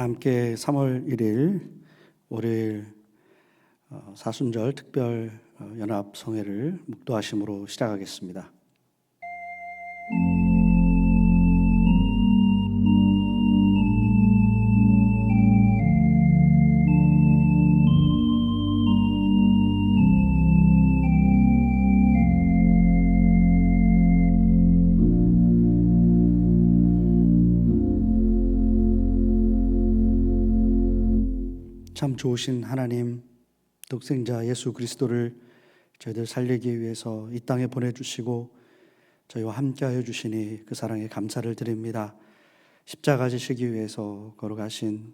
다 함께 3월 1일 월요일 사순절 특별 연합 성회를 묵도하심으로 시작하겠습니다. 참 좋으신 하나님, 독생자 예수 그리스도를 저희들 살리기 위해서 이 땅에 보내주시고 저희와 함께하여 주시니 그 사랑에 감사를 드립니다. 십자가 지시기 위해서 걸어가신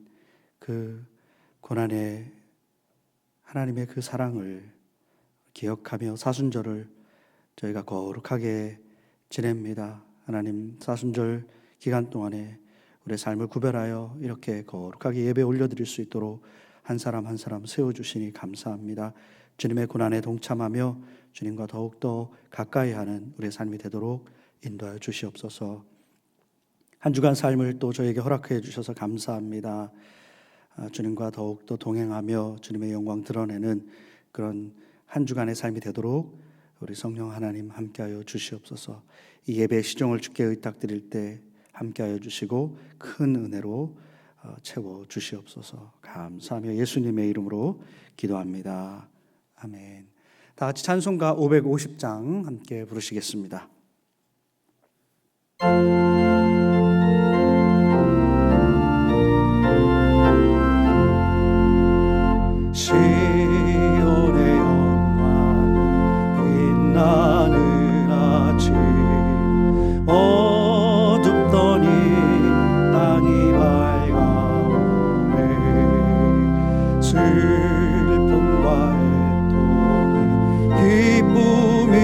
그 고난의 하나님의 그 사랑을 기억하며 사순절을 저희가 거룩하게 지냅니다. 하나님, 사순절 기간 동안에 우리의 삶을 구별하여 이렇게 거룩하게 예배 올려드릴 수 있도록 한 사람 한 사람 세워주시니 감사합니다. 주님의 고난에 동참하며 주님과 더욱더 가까이 하는 우리의 삶이 되도록 인도하여 주시옵소서. 한 주간 삶을 또 저에게 허락해 주셔서 감사합니다. 주님과 더욱더 동행하며 주님의 영광 드러내는 그런 한 주간의 삶이 되도록 우리 성령 하나님 함께하여 주시옵소서. 이 예배 시종을 주께 의탁드릴 때 함께하여 주시고 큰 은혜로 채워 주시옵소서. 감사하며 예수님의 이름으로 기도합니다. 아멘. 다 같이 찬송가 550장 함께 부르시겠습니다. 시온의 영광이 빛나는 아침, 어둡더니 땅이 밝아오네. 슬픔과 애통이 기쁨이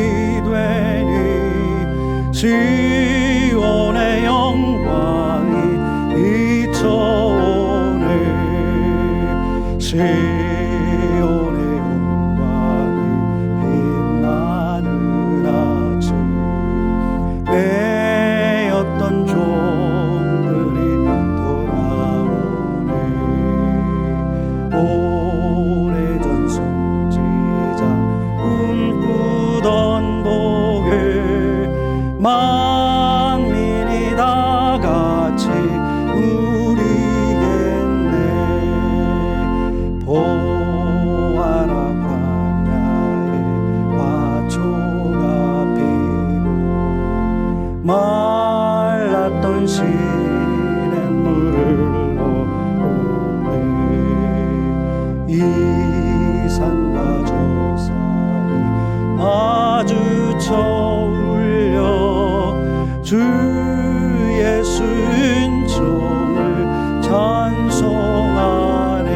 되니 시온의 영광이 비춰오네. 시온의 영광이 빛나는 아침, 빼었던 종들이 돌아오네. 오래전 선지자 꿈꾸던 복을 만민이 다 같이 누리겠네. 보아라, 광야에 화초가 피고 말랐던 시냇물을 흘러오네. 이 산과 저 산이 마주쳐 울려 주 예수 은총을 찬송하네.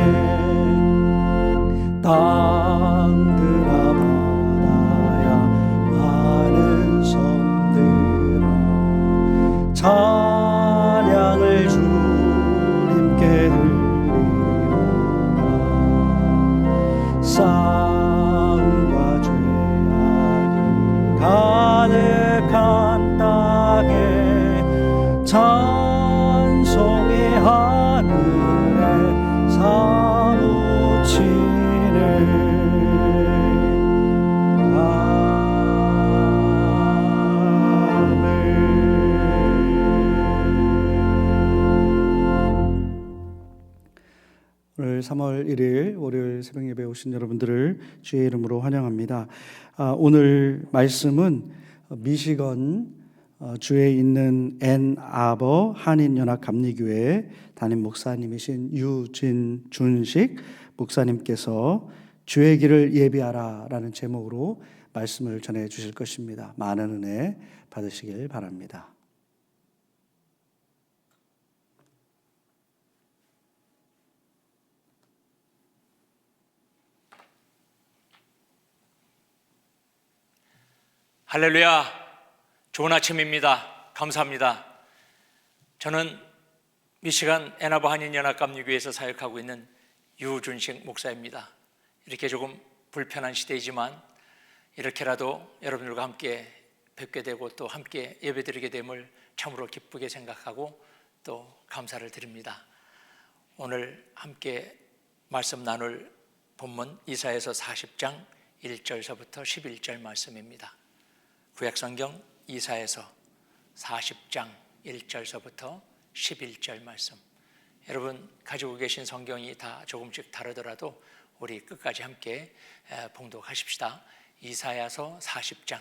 땅들아 바다야 많은 섬들아 찬양을 주님께 드리로다. 싸움과 죄악이 가득한 땅에 찬송이 하늘에 사무치네. 아멘. 오늘 3월 1일 월요일 새벽 예배에 오신 여러분들을 주의 이름으로 환영합니다. 오늘 말씀은 미시건 주에 있는 앤아버 한인연합감리교회 담임 목사님이신 유진준식 목사님께서 주의 길을 예비하라 라는 제목으로 말씀을 전해 주실 것입니다. 많은 은혜 받으시길 바랍니다. 할렐루야, 좋은 아침입니다. 감사합니다. 저는 미시간 앤아버 한인연합감리교회에서 사역하고 있는 유준식 목사입니다. 이렇게 조금 불편한 시대이지만 이렇게라도 여러분들과 함께 뵙게 되고 또 함께 예배드리게 됨을 참으로 기쁘게 생각하고 또 감사를 드립니다. 오늘 함께 말씀 나눌 본문 이사야서 40장 1절서부터 11절 말씀입니다. 구약성경 이사야서 40장 1절서부터 11절 말씀. 여러분 가지고 계신 성경이 다 조금씩 다르더라도 우리 끝까지 함께 봉독하십시다. 이사야서 40장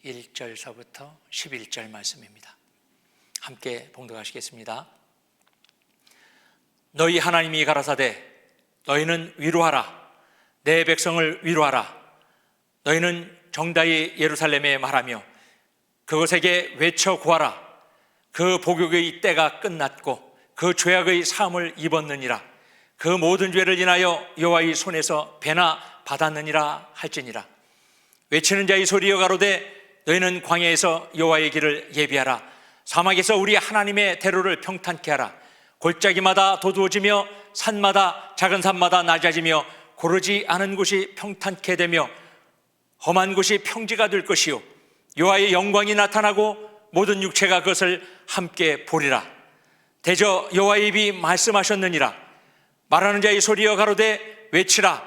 1절서부터 11절 말씀입니다. 함께 봉독하시겠습니다. 너희 하나님이 가라사대 너희는 위로하라. 내 백성을 위로하라. 너희는 정다이 예루살렘에 말하며 그것에게 외쳐 구하라. 그 복육의 때가 끝났고 그 죄악의 사함을 입었느니라. 그 모든 죄를 인하여 여호와의 손에서 배나 받았느니라 할지니라. 외치는 자의 소리여 가로되 너희는 광야에서 여호와의 길을 예비하라. 사막에서 우리 하나님의 대로를 평탄케 하라. 골짜기마다 도두어지며 산마다 작은 산마다 낮아지며 고르지 않은 곳이 평탄케 되며 험한 곳이 평지가 될 것이요 여호와의 영광이 나타나고 모든 육체가 그것을 함께 보리라. 대저 여호와의 입이 말씀하셨느니라. 말하는 자의 소리여 가로되 외치라.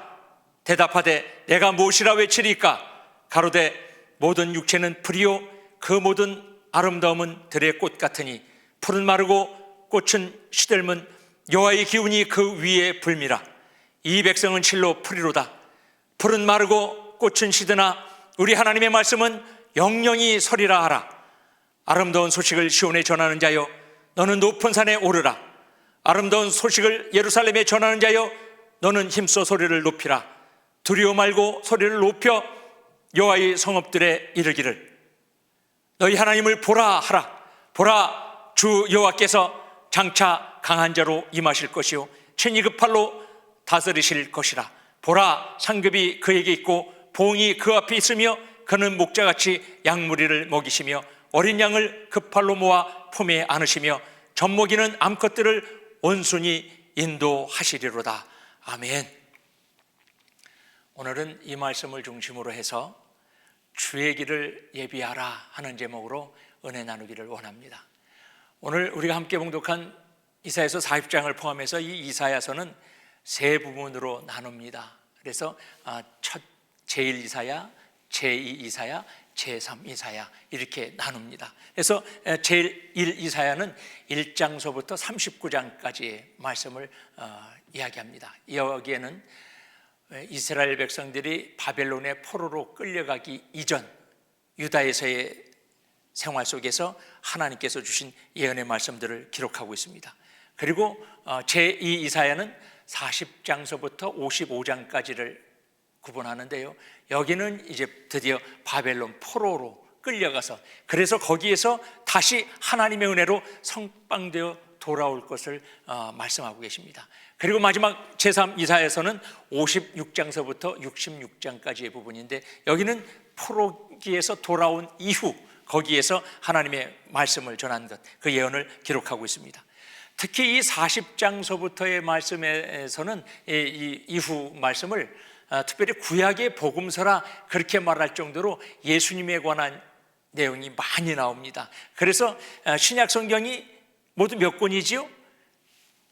대답하되 내가 무엇이라 외치리까. 가로되 모든 육체는 풀이요 그 모든 아름다움은 들의 꽃 같으니 풀은 마르고 꽃은 시들면 여호와의 기운이 그 위에 불미라. 이 백성은 실로 풀이로다. 풀은 마르고 꽃은 시드나 우리 하나님의 말씀은 영영이 서리라 하라. 아름다운 소식을 시온에 전하는 자여 너는 높은 산에 오르라. 아름다운 소식을 예루살렘에 전하는 자여 너는 힘써 소리를 높이라. 두려워 말고 소리를 높여 여호와의 성읍들에 이르기를 너희 하나님을 보라 하라. 보라 주 여호와께서 장차 강한 자로 임하실 것이요 친히 그 팔로 다스리실 것이라. 보라 상급이 그에게 있고 보응이 그 앞에 있으며 그는 목자같이 양무리를 먹이시며 어린 양을 그 팔로 모아 품에 안으시며 젖먹이는 암컷들을 온순히 인도하시리로다. 아멘. 오늘은 이 말씀을 중심으로 해서 주의 길을 예비하라 하는 제목으로 은혜 나누기를 원합니다. 오늘 우리가 함께 봉독한 이사야서 40장을 포함해서 이 이사야서는 세 부분으로 나눕니다. 그래서 첫 제1 이사야, 제2 이사야, 제3 이사야 이렇게 나눕니다. 그래서 제1 이사야는 1장서부터 39장까지의 말씀을 이야기합니다. 여기에는 이스라엘 백성들이 바벨론의 포로로 끌려가기 이전 유다에서의 생활 속에서 하나님께서 주신 예언의 말씀들을 기록하고 있습니다. 그리고 제2 이사야는 40장서부터 55장까지를 구분하는데요. 여기는 이제 드디어 바벨론 포로로 끌려가서 그래서 거기에서 다시 하나님의 은혜로 성방되어 돌아올 것을 말씀하고 계십니다. 그리고 마지막 제3 이사야서는 56장서부터 66장까지의 부분인데 여기는 포로기에서 돌아온 이후 거기에서 하나님의 말씀을 전한 것, 그 예언을 기록하고 있습니다. 특히 이 40장서부터의 말씀에서는 이 이후 말씀을 특별히 구약의 복음서라 그렇게 말할 정도로 예수님에 관한 내용이 많이 나옵니다. 그래서 신약 성경이 모두 몇 권이지요?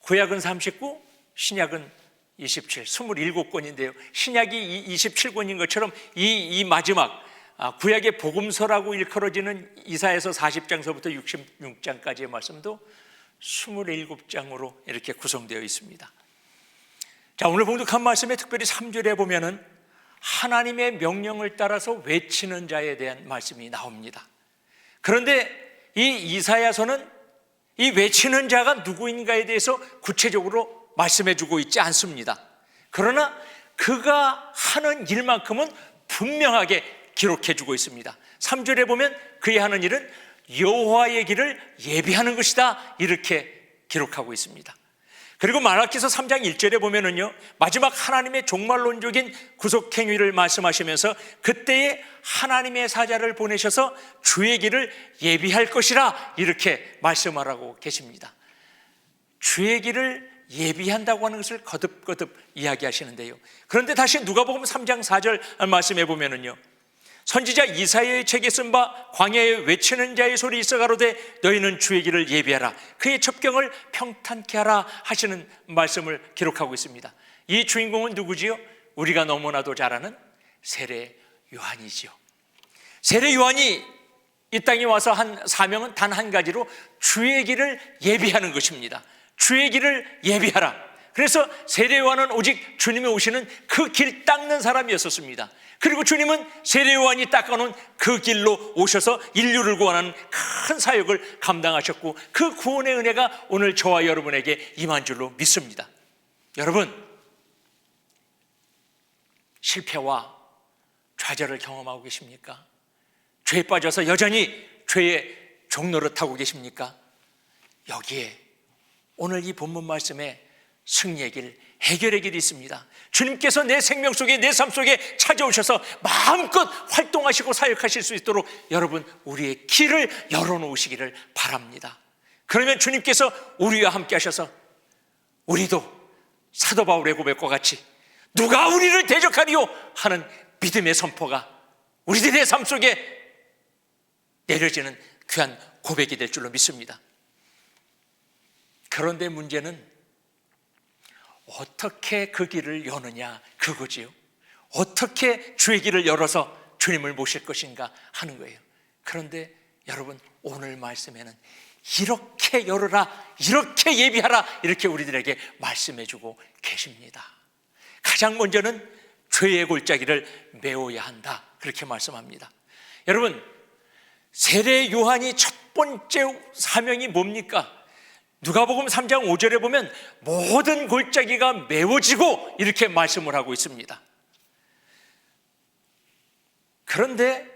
구약은 39, 신약은 27, 27권인데요. 신약이 27권인 것처럼 이 마지막 구약의 복음서라고 일컬어지는 이사야서 40장서부터 66장까지의 말씀도 27장으로 이렇게 구성되어 있습니다. 자, 오늘 봉독한 말씀에 특별히 3절에 보면은 하나님의 명령을 따라서 외치는 자에 대한 말씀이 나옵니다. 그런데 이 이사야서는 이 외치는 자가 누구인가에 대해서 구체적으로 말씀해 주고 있지 않습니다. 그러나 그가 하는 일만큼은 분명하게 기록해 주고 있습니다. 3절에 보면 그의 하는 일은 여호와의 길을 예비하는 것이다 이렇게 기록하고 있습니다. 그리고 말라기서 3장 1절에 보면은요, 마지막 하나님의 종말론적인 구속 행위를 말씀하시면서 그때에 하나님의 사자를 보내셔서 주의 길을 예비할 것이라 이렇게 말씀하라고 계십니다. 주의 길을 예비한다고 하는 것을 거듭거듭 이야기하시는데요. 그런데 다시 누가복음 3장 4절 말씀해 보면은요, 선지자 이사야의 책에 쓴 바 광야에 외치는 자의 소리 있어 가로되 너희는 주의 길을 예비하라 그의 첩경을 평탄케 하라 하시는 말씀을 기록하고 있습니다. 이 주인공은 누구지요? 우리가 너무나도 잘 아는 세례 요한이지요. 세례 요한이 이 땅에 와서 한 사명은 단 한 가지로 주의 길을 예비하는 것입니다. 주의 길을 예비하라. 그래서 세례 요한은 오직 주님이 오시는 그 길 닦는 사람이었었습니다. 그리고 주님은 세례 요한이 닦아놓은 그 길로 오셔서 인류를 구원하는 큰 사역을 감당하셨고 그 구원의 은혜가 오늘 저와 여러분에게 임한 줄로 믿습니다. 여러분, 실패와 좌절을 경험하고 계십니까? 죄에 빠져서 여전히 죄의 종로를 타고 계십니까? 여기에 오늘 이 본문 말씀에 승리의 길, 해결의 길이 있습니다. 주님께서 내 생명 속에, 내 삶 속에 찾아오셔서 마음껏 활동하시고 사역하실 수 있도록 여러분 우리의 길을 열어놓으시기를 바랍니다. 그러면 주님께서 우리와 함께 하셔서 우리도 사도 바울의 고백과 같이 누가 우리를 대적하리요 하는 믿음의 선포가 우리들의 삶 속에 내려지는 귀한 고백이 될 줄로 믿습니다. 그런데 문제는 어떻게 그 길을 여느냐 그거지요. 어떻게 주의 길을 열어서 주님을 모실 것인가 하는 거예요. 그런데 여러분 오늘 말씀에는 이렇게 열어라, 이렇게 예비하라 이렇게 우리들에게 말씀해주고 계십니다. 가장 먼저는 죄의 골짜기를 메워야 한다 그렇게 말씀합니다. 여러분 세례 요한이 첫 번째 사명이 뭡니까? 누가복음 3장 5절에 보면 모든 골짜기가 메워지고 이렇게 말씀을 하고 있습니다. 그런데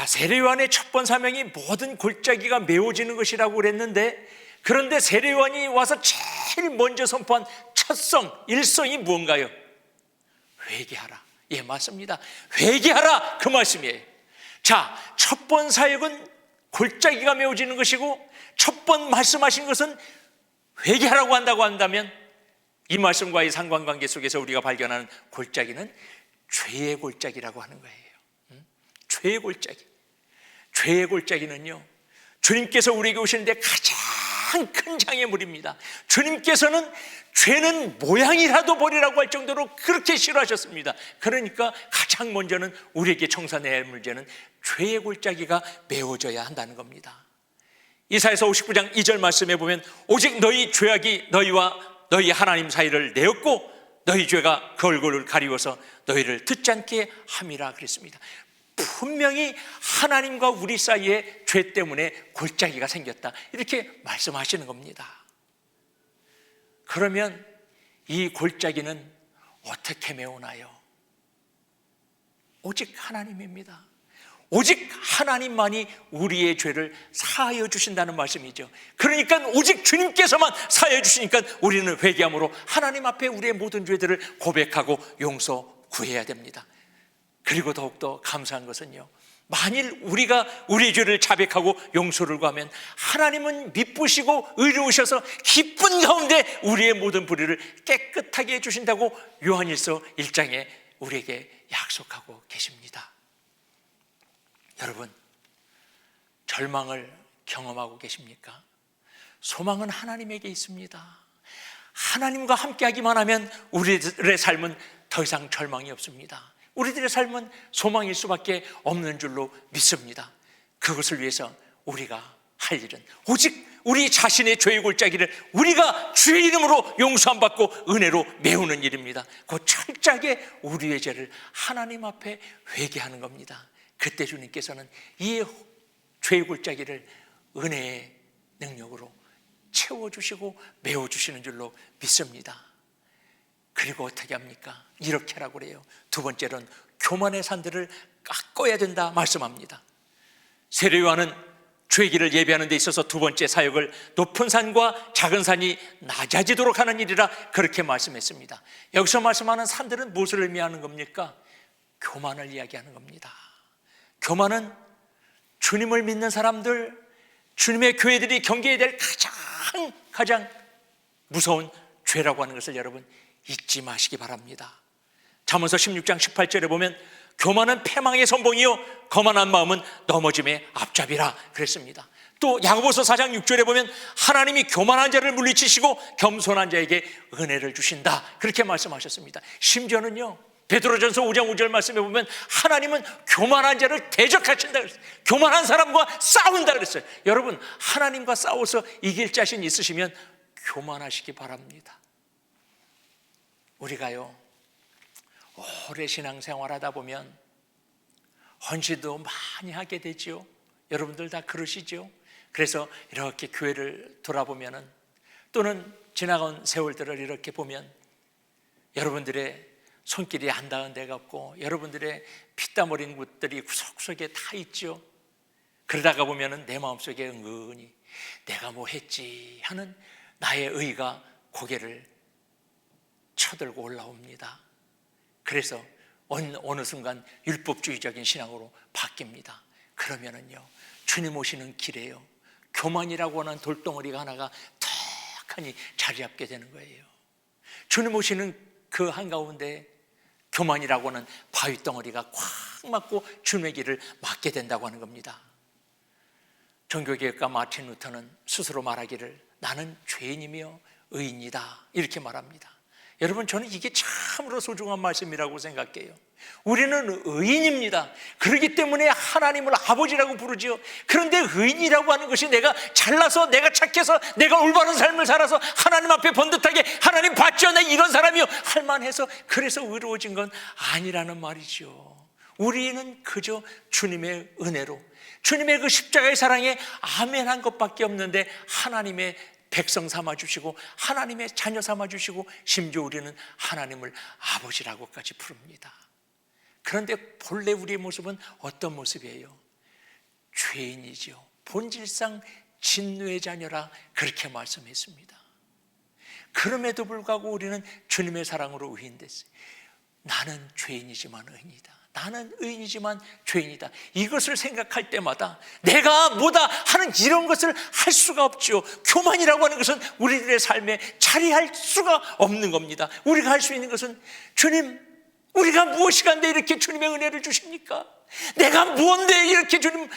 세례 요한의 첫 번 사명이 모든 골짜기가 메워지는 것이라고 그랬는데 그런데 세례 요한이 와서 제일 먼저 선포한 첫성, 일성이 무언가요? 회개하라. 예, 맞습니다. 회개하라 그 말씀이에요. 첫 번 사역은 골짜기가 메워지는 것이고 첫 번 말씀하신 것은 회개하라고 한다고 한다면 이 말씀과의 상관관계 속에서 우리가 발견하는 골짜기는 죄의 골짜기라고 하는 거예요. 죄의 골짜기. 죄의 골짜기는요 주님께서 우리에게 오시는데 가장 큰 장애물입니다. 주님께서는 죄는 모양이라도 버리라고 할 정도로 그렇게 싫어하셨습니다. 그러니까 가장 먼저는 우리에게 청산해야 할 문제는 죄의 골짜기가 메워져야 한다는 겁니다. 이사야서 59장 2절 말씀에 보면 오직 너희 죄악이 너희와 너희 하나님 사이를 내었고 너희 죄가 그 얼굴을 가리워서 너희를 듣지 않게 함이라 그랬습니다. 분명히 하나님과 우리 사이에 죄 때문에 골짜기가 생겼다 이렇게 말씀하시는 겁니다. 그러면 이 골짜기는 어떻게 메우나요? 오직 하나님입니다. 오직 하나님만이 우리의 죄를 사하여 주신다는 말씀이죠. 그러니까 오직 주님께서만 사하여 주시니까 우리는 회개함으로 하나님 앞에 우리의 모든 죄들을 고백하고 용서 구해야 됩니다. 그리고 더욱더 감사한 것은요 만일 우리가 우리의 죄를 자백하고 용서를 구하면 하나님은 미쁘시고 의로우셔서 기쁜 가운데 우리의 모든 불의를 깨끗하게 해주신다고 요한일서 1장에 우리에게 약속하고 계십니다. 여러분 절망을 경험하고 계십니까? 소망은 하나님에게 있습니다. 하나님과 함께하기만 하면 우리들의 삶은 더 이상 절망이 없습니다. 우리들의 삶은 소망일 수밖에 없는 줄로 믿습니다. 그것을 위해서 우리가 할 일은 오직 우리 자신의 죄의 골짜기를 우리가 주의 이름으로 용서함 받고 은혜로 메우는 일입니다. 그 철저하게 우리의 죄를 하나님 앞에 회개하는 겁니다. 그때 주님께서는 이 죄의 골짜기를 은혜의 능력으로 채워주시고 메워주시는 줄로 믿습니다. 그리고 어떻게 합니까? 이렇게 하라고 그래요. 두 번째로는 교만의 산들을 깎아야 된다 말씀합니다. 세례 요한은 죄의 길을 예비하는 데 있어서 두 번째 사역을 높은 산과 작은 산이 낮아지도록 하는 일이라 그렇게 말씀했습니다. 여기서 말씀하는 산들은 무엇을 의미하는 겁니까? 교만을 이야기하는 겁니다. 교만은 주님을 믿는 사람들, 주님의 교회들이 경계해야 될 가장 무서운 죄라고 하는 것을 여러분 잊지 마시기 바랍니다. 잠언서 16장 18절에 보면 교만은 패망의 선봉이요 거만한 마음은 넘어짐의 앞잡이라 그랬습니다. 또 야고보서 4장 6절에 보면 하나님이 교만한 자를 물리치시고 겸손한 자에게 은혜를 주신다 그렇게 말씀하셨습니다. 심지어는요 베드로전서 5장 5절 말씀에 보면 하나님은 교만한 자를 대적하신다 그랬어요. 교만한 사람과 싸운다 그랬어요. 여러분 하나님과 싸워서 이길 자신 있으시면 교만하시기 바랍니다. 우리가요 오래 신앙생활하다 보면 헌신도 많이 하게 되죠. 여러분들 다 그러시죠. 그래서 이렇게 교회를 돌아보면은 또는 지나간 세월들을 이렇게 보면 여러분들의 손길이 안 닿은 데가 없고 여러분들의 피땀 흘린 곳들이 구석구석에 다 있죠. 그러다가 보면은 내 마음속에 은근히 내가 뭐 했지 하는 나의 의가 고개를 쳐들고 올라옵니다. 그래서 어느 순간 율법주의적인 신앙으로 바뀝니다. 그러면은요 주님 오시는 길에요 교만이라고 하는 돌덩어리가 하나가 턱하니 자리 잡게 되는 거예요. 주님 오시는 그 한가운데 교만이라고 하는 바위덩어리가 콱 맞고 주님의 길을 막게 된다고 하는 겁니다. 종교개혁가 마틴 루터는 스스로 말하기를 나는 죄인이며 의인이다 이렇게 말합니다. 여러분 저는 이게 참으로 소중한 말씀이라고 생각해요. 우리는 의인입니다. 그렇기 때문에 하나님을 아버지라고 부르지요. 그런데 의인이라고 하는 것이 내가 잘나서 내가 착해서 내가 올바른 삶을 살아서 하나님 앞에 번듯하게 하나님 봤죠 나 이런 사람이요 할만해서 그래서 의로워진 건 아니라는 말이죠. 우리는 그저 주님의 은혜로 주님의 그 십자가의 사랑에 아멘한 것밖에 없는데 하나님의 백성 삼아주시고 하나님의 자녀 삼아주시고 심지어 우리는 하나님을 아버지라고까지 부릅니다. 그런데 본래 우리의 모습은 어떤 모습이에요? 죄인이죠. 본질상 진노의 자녀라 그렇게 말씀했습니다. 그럼에도 불구하고 우리는 주님의 사랑으로 의인됐어요. 나는 죄인이지만 의인이다. 나는 의인이지만 죄인이다. 이것을 생각할 때마다 내가 뭐다 하는 이런 것을 할 수가 없죠. 교만이라고 하는 것은 우리들의 삶에 자리할 수가 없는 겁니다. 우리가 할 수 있는 것은 주님 우리가 무엇이 간데 이렇게 주님의 은혜를 주십니까? 내가 뭔데 이렇게 주님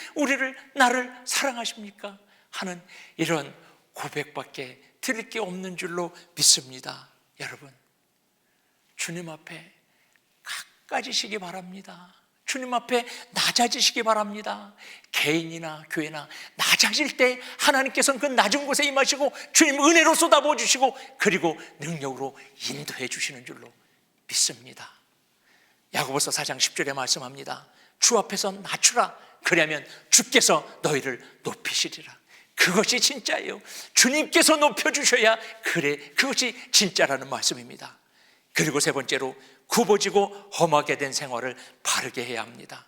나를 사랑하십니까? 하는 이런 고백밖에 드릴 게 없는 줄로 믿습니다. 여러분 주님 앞에 가지시기 바랍니다. 주님 앞에 낮아지시기 바랍니다. 개인이나 교회나 낮아질 때 하나님께서는 그 낮은 곳에 임하시고 주님 은혜로 쏟아부어 주시고 그리고 능력으로 인도해 주시는 줄로 믿습니다. 야고보서 4장 10절에 말씀합니다. 주 앞에서 낮추라. 그러면 주께서 너희를 높이시리라. 그것이 진짜예요. 주님께서 높여주셔야 그래 그것이 진짜라는 말씀입니다. 그리고 세 번째로 굽어지고 험하게 된 생활을 바르게 해야 합니다.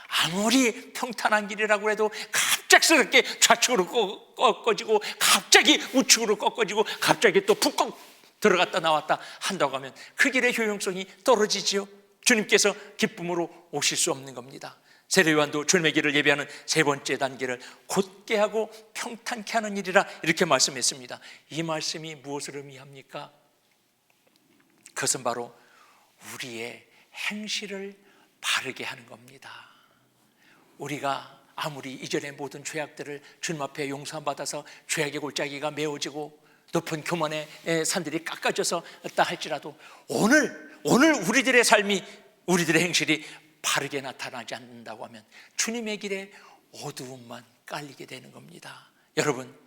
아무리 평탄한 길이라고 해도 갑작스럽게 좌측으로 꺾어지고 갑자기 우측으로 꺾어지고 갑자기 또 푹 들어갔다 나왔다 한다고 하면 그 길의 효용성이 떨어지지요. 주님께서 기쁨으로 오실 수 없는 겁니다. 세례요한도 주님의 길을 예배하는 세 번째 단계를 곧게 하고 평탄케 하는 일이라 이렇게 말씀했습니다. 이 말씀이 무엇을 의미합니까? 그것은 바로 우리의 행실을 바르게 하는 겁니다. 우리가 아무리 이전의 모든 죄악들을 주님 앞에 용서받아서 죄악의 골짜기가 메워지고 높은 교만의 산들이 깎아져서 있다 할지라도 오늘 우리들의 삶이 우리들의 행실이 바르게 나타나지 않는다고 하면 주님의 길에 어두움만 깔리게 되는 겁니다. 여러분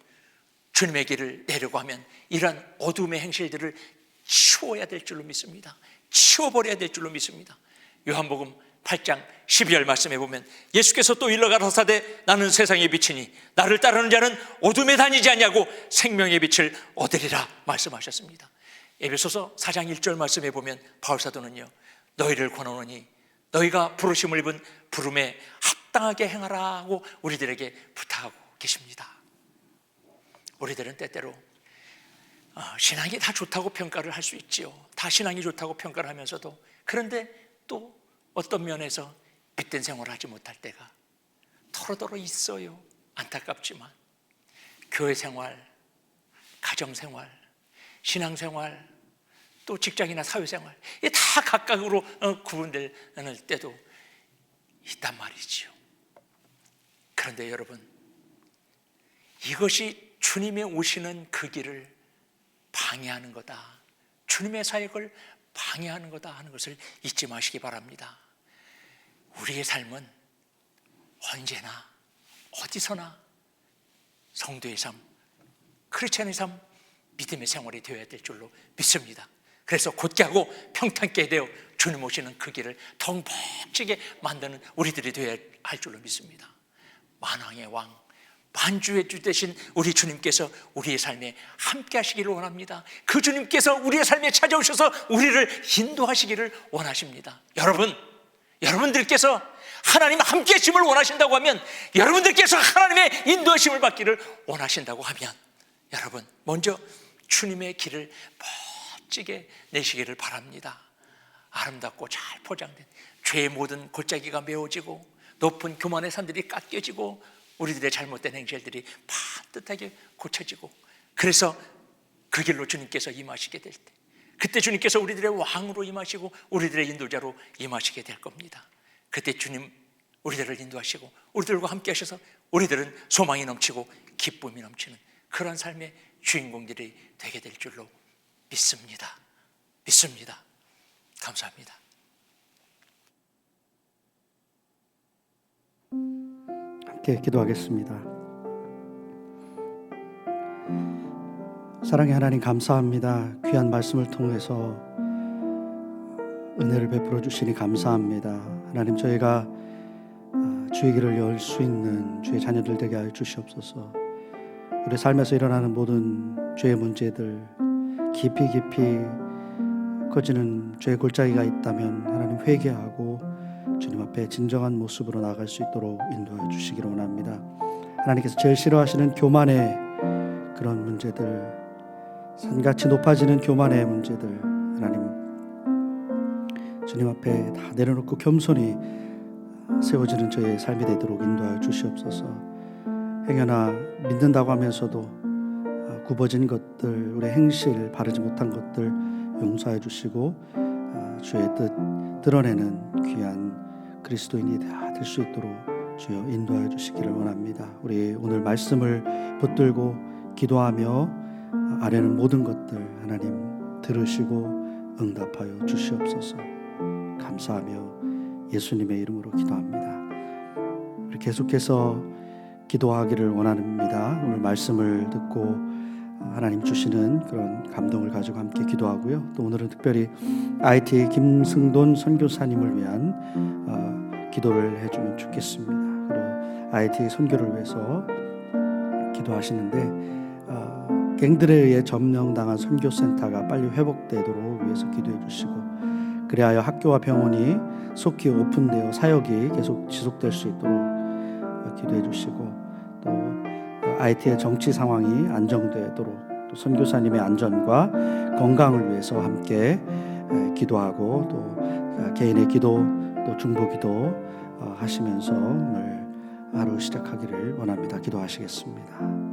주님의 길을 내려고 하면 이러한 어두움의 행실들을 치워야 될 줄로 믿습니다. 치워버려야 될 줄로 믿습니다. 요한복음 8장 12절 말씀해 보면 예수께서 또 일러 가라사대 나는 세상의 빛이니 나를 따르는 자는 어둠에 다니지 않냐고 생명의 빛을 얻으리라 말씀하셨습니다. 에베소서 4장 1절 말씀해 보면 바울사도는요 너희를 권하노니 너희가 부르심을 입은 부름에 합당하게 행하라고 우리들에게 부탁하고 계십니다. 우리들은 때때로 신앙이 다 좋다고 평가를 할 수 있지요. 다 신앙이 좋다고 평가를 하면서도 그런데 또 어떤 면에서 빛된 생활을 하지 못할 때가 더러더러 있어요. 안타깝지만 교회 생활, 가정 생활, 신앙 생활, 또 직장이나 사회 생활 이게 다 각각으로 구분될 때도 있단 말이지요. 그런데 여러분, 이것이 주님의 오시는 그 길을 방해하는 거다, 주님의 사역을 방해하는 거다 하는 것을 잊지 마시기 바랍니다. 우리의 삶은 언제나 어디서나 성도의 삶, 크리스천의 삶, 믿음의 생활이 되어야 될 줄로 믿습니다. 그래서 곧게 하고 평탄케 되어 주님 오시는 그 길을 더욱 멋지게 만드는 우리들이 되어야 할 줄로 믿습니다. 만왕의 왕, 만주의 주 되신 우리 주님께서 우리의 삶에 함께 하시기를 원합니다. 그 주님께서 우리의 삶에 찾아오셔서 우리를 인도하시기를 원하십니다. 여러분들께서 하나님 함께 하심을 원하신다고 하면, 여러분들께서 하나님의 인도하심을 받기를 원하신다고 하면, 여러분 먼저 주님의 길을 멋지게 내시기를 바랍니다. 아름답고 잘 포장된 죄의 모든 골짜기가 메워지고 높은 교만의 산들이 깎여지고 우리들의 잘못된 행실들이 반듯하게 고쳐지고, 그래서 그 길로 주님께서 임하시게 될 때, 그때 주님께서 우리들의 왕으로 임하시고 우리들의 인도자로 임하시게 될 겁니다. 그때 주님 우리들을 인도하시고 우리들과 함께 하셔서 우리들은 소망이 넘치고 기쁨이 넘치는 그런 삶의 주인공들이 되게 될 줄로 믿습니다. 감사합니다. 함께 기도하겠습니다. 사랑의 하나님, 감사합니다. 귀한 말씀을 통해서 은혜를 베풀어 주시니 감사합니다. 하나님, 저희가 주의 길을 열 수 있는 주의 자녀들 되게 하여 주시옵소서. 우리 삶에서 일어나는 모든 죄의 문제들, 깊이 커지는 죄의 골짜기가 있다면 하나님 회개하고 주님 앞에 진정한 모습으로 나아갈 수 있도록 인도해 주시기를 원합니다. 하나님께서 제일 싫어하시는 교만의 그런 문제들, 산같이 높아지는 교만의 문제들, 하나님 주님 앞에 다 내려놓고 겸손히 세워지는 저의 삶이 되도록 인도하여 주시옵소서. 행여나 믿는다고 하면서도 굽어진 것들, 우리의 행실, 바르지 못한 것들 용서해 주시고 주의 뜻 드러내는 귀한 그리스도인이 될 수 있도록 주여 인도하여 주시기를 원합니다. 우리 오늘 말씀을 붙들고 기도하며 아뢰는 모든 것들 하나님 들으시고 응답하여 주시옵소서. 감사하며 예수님의 이름으로 기도합니다. 우리 계속해서 기도하기를 원합니다. 오늘 말씀을 듣고 하나님 주시는 그런 감동을 가지고 함께 기도하고요. 또 오늘은 특별히 IT 김승돈 선교사님을 위한 기도를 해주면 좋겠습니다. 그리고 IT 선교를 위해서 기도하시는데 갱들에 의해 점령당한 선교센터가 빨리 회복되도록 위해서 기도해 주시고, 그리하여 학교와 병원이 속히 오픈되어 사역이 계속 지속될 수 있도록 기도해 주시고, 또 IT의 정치 상황이 안정되도록 또 선교사님의 안전과 건강을 위해서 함께 기도하고, 또 개인의 기도, 또 중보 기도 하시면서 오늘 하루 시작하기를 원합니다. 기도하시겠습니다.